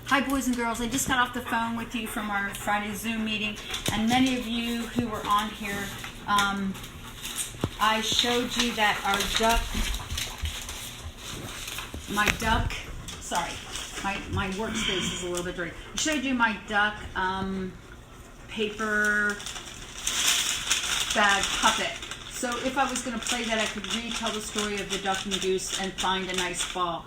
Hi boys and girls, I just got off the phone with you from our Friday Zoom meeting, and many of you who were on here, I showed you that our my workspace is a little bit dirty. I showed you my duck paper bag puppet. So if I was going to play that, I could retell the story of the duck and goose and find a nice ball.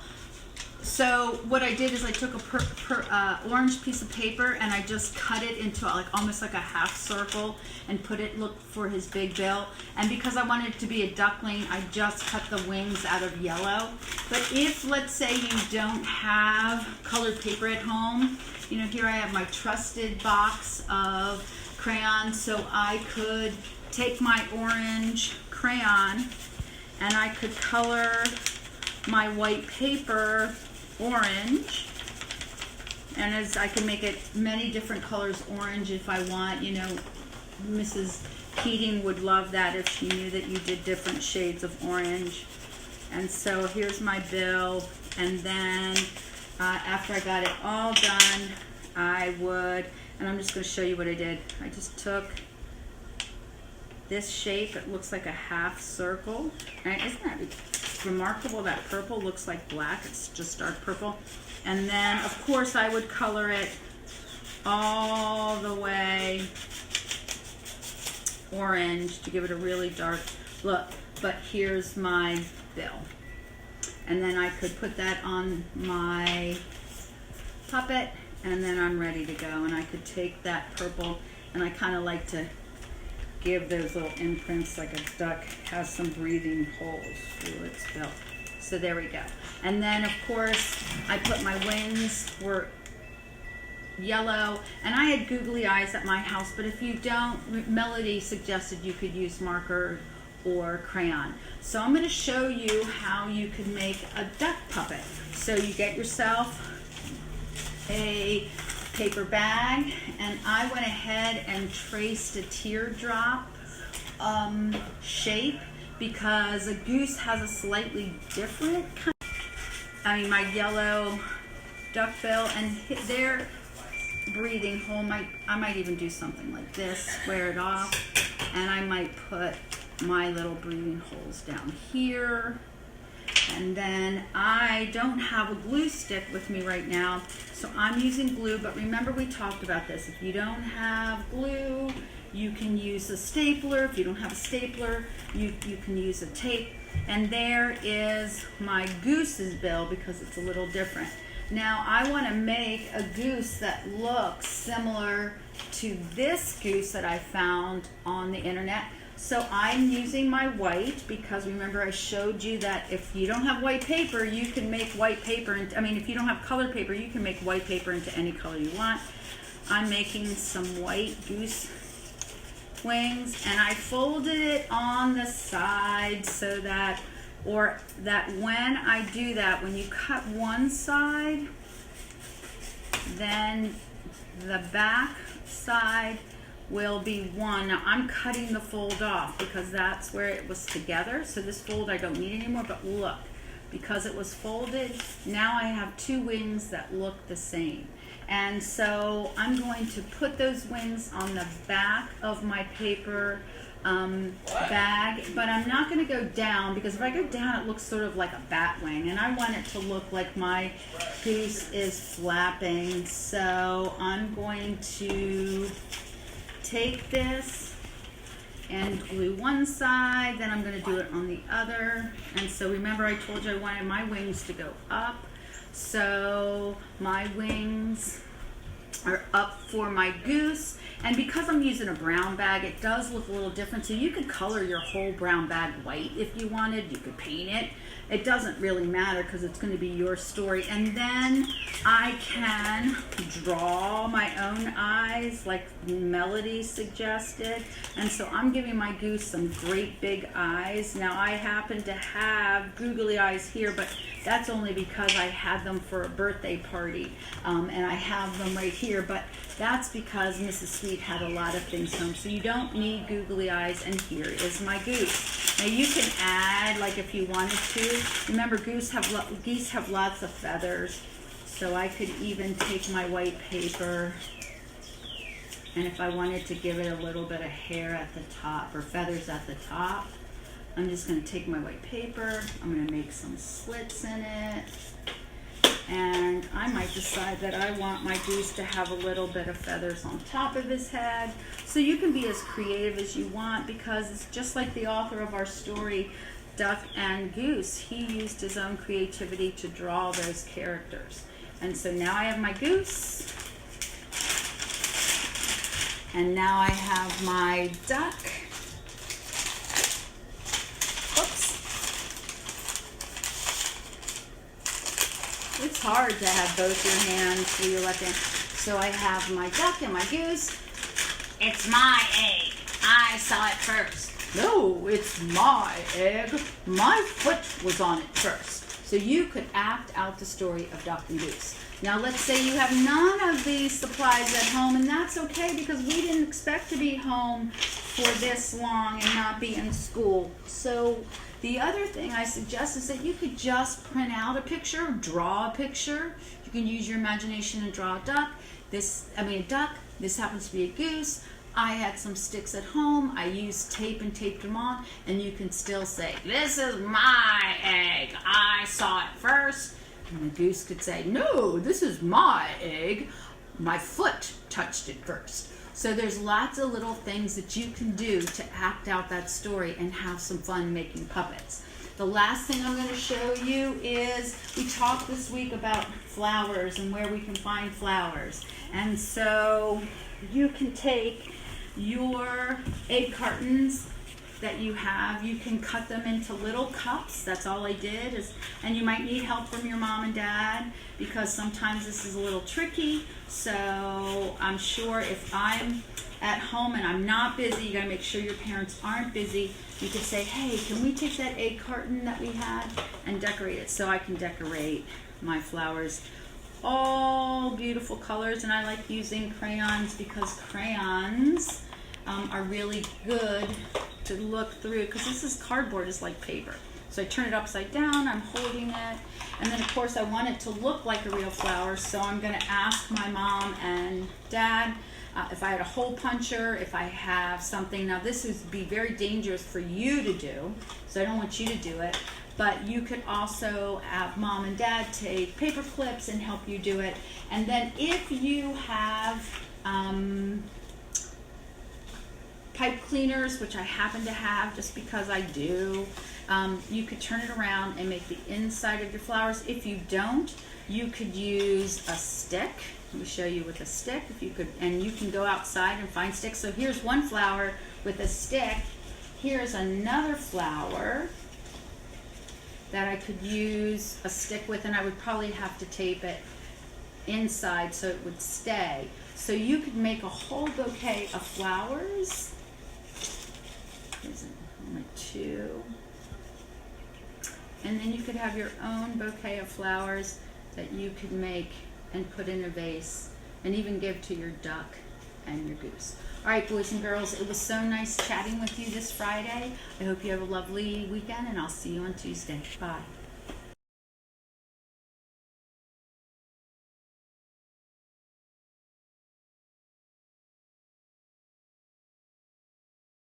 So what I did is I took a orange piece of paper and I just cut it into almost like a half circle and look for his big bill. And because I wanted it to be a duckling, I just cut the wings out of yellow. But if, let's say, you don't have colored paper at home, you know, here I have my trusted box of crayons, so I could take my orange crayon and I could color my white paper orange, and as I can make it many different colors orange if I want. You know, Mrs. Keating would love that if she knew that you did different shades of orange. And so here's my bill, and then after I got it all done, and I'm just going to show you what I did. I just took this shape. It looks like a half circle. Right? Isn't that remarkable? That purple looks like black. It's just dark purple. And then, of course, I would color it all the way orange to give it a really dark look. But here's my bill. And then I could put that on my puppet, and then I'm ready to go. And I could take that purple, and I kind of like to give those little imprints like a duck has some breathing holes through its bill. So there we go. And then of course I put my wings were yellow, and I had googly eyes at my house, but if you don't, Melody suggested you could use marker or crayon. So I'm going to show you how you can make a duck puppet. So you get yourself a paper bag, and I went ahead and traced a teardrop shape because a goose has a slightly different kind. My yellow duck bill, and their breathing hole I might even do something like this, square it off, and I might put my little breathing holes down here. And then I don't have a glue stick with me right now, so I'm using glue, but remember we talked about this. If you don't have glue, you can use a stapler. If you don't have a stapler, you can use a tape. And there is my goose's bill because it's a little different. Now I want to make a goose that looks similar to this goose that I found on the internet. So I'm using my white because remember I showed you that if you don't have white paper, you can make white paper, if you don't have colored paper, you can make white paper into any color you want. I'm making some white goose wings, and I folded it on the side so that, when I do that, when you cut one side, then the back side will be one. Now I'm cutting the fold off because that's where it was together. So this fold I don't need anymore, but look, because it was folded, now I have two wings that look the same. And so I'm going to put those wings on the back of my paper bag, but I'm not going to go down because if I go down it looks sort of like a bat wing, and I want it to look like my goose is flapping. So I'm going to take this and glue one side, then I'm going to do it on the other. And so remember I told you I wanted my wings to go up, so my wings are up for my goose. And because I'm using a brown bag, it does look a little different. So you could color your whole brown bag white if you wanted. You could paint it. It doesn't really matter because it's going to be your story. And then I can draw my own eyes like Melody suggested. And so I'm giving my goose some great big eyes. Now I happen to have googly eyes here, but that's only because I had them for a birthday party. And I have them right here, but that's because Mrs. Sweet had a lot of things home. So you don't need googly eyes, and here is my goose. Now you can add, like if you wanted to. Remember, geese have lots of feathers. So I could even take my white paper, and if I wanted to give it a little bit of hair at the top or feathers at the top, I'm just going to take my white paper, I'm going to make some slits in it, and I might decide that I want my goose to have a little bit of feathers on top of his head. So you can be as creative as you want, because it's just like the author of our story, Duck and Goose. He used his own creativity to draw those characters. And so now I have my goose, and now I have my duck. It's hard to have both your hands where you're left hand. So I have my duck and my goose. It's my egg. I saw it first. No, it's my egg. My foot was on it first. So you could act out the story of Duck and Goose. Now let's say you have none of these supplies at home, and that's okay, because we didn't expect to be home for this long and not be in school. So the other thing I suggest is that you could just print out a picture, draw a picture. You can use your imagination and draw a duck. A duck. This happens to be a goose. I had some sticks at home. I used tape and taped them on, and you can still say, this is my egg. I saw it first. And the goose could say, no, this is my egg. My foot touched it first. So there's lots of little things that you can do to act out that story and have some fun making puppets. The last thing I'm going to show you is, we talked this week about flowers and where we can find flowers. And so you can take your egg cartons that you have, you can cut them into little cups. That's all I did. And you might need help from your mom and dad, because sometimes this is a little tricky. So I'm sure if I'm at home and I'm not busy, you gotta make sure your parents aren't busy. You could say, hey, can we take that egg carton that we had and decorate it? So I can decorate my flowers. All beautiful colors, and I like using crayons because crayons are really good to look through, because this is cardboard, is like paper. So I turn it upside down, I'm holding it, and then of course I want it to look like a real flower, so I'm going to ask my mom and dad if I had a hole puncher, if I have something. Now this would be very dangerous for you to do, so I don't want you to do it, but you could also have mom and dad take paper clips and help you do it. And then if you have pipe cleaners, which I happen to have just because I do, you could turn it around and make the inside of your flowers. If you don't, you could use a stick. Let me show you with a stick, if you could, and you can go outside and find sticks. So here's one flower with a stick. Here's another flower that I could use a stick with, and I would probably have to tape it inside so it would stay. So you could make a whole bouquet of flowers. Here's only two. And then you could have your own bouquet of flowers that you could make and put in a vase and even give to your duck and your goose. All right, boys and girls, it was so nice chatting with you this Friday. I hope you have a lovely weekend, and I'll see you on Tuesday. Bye.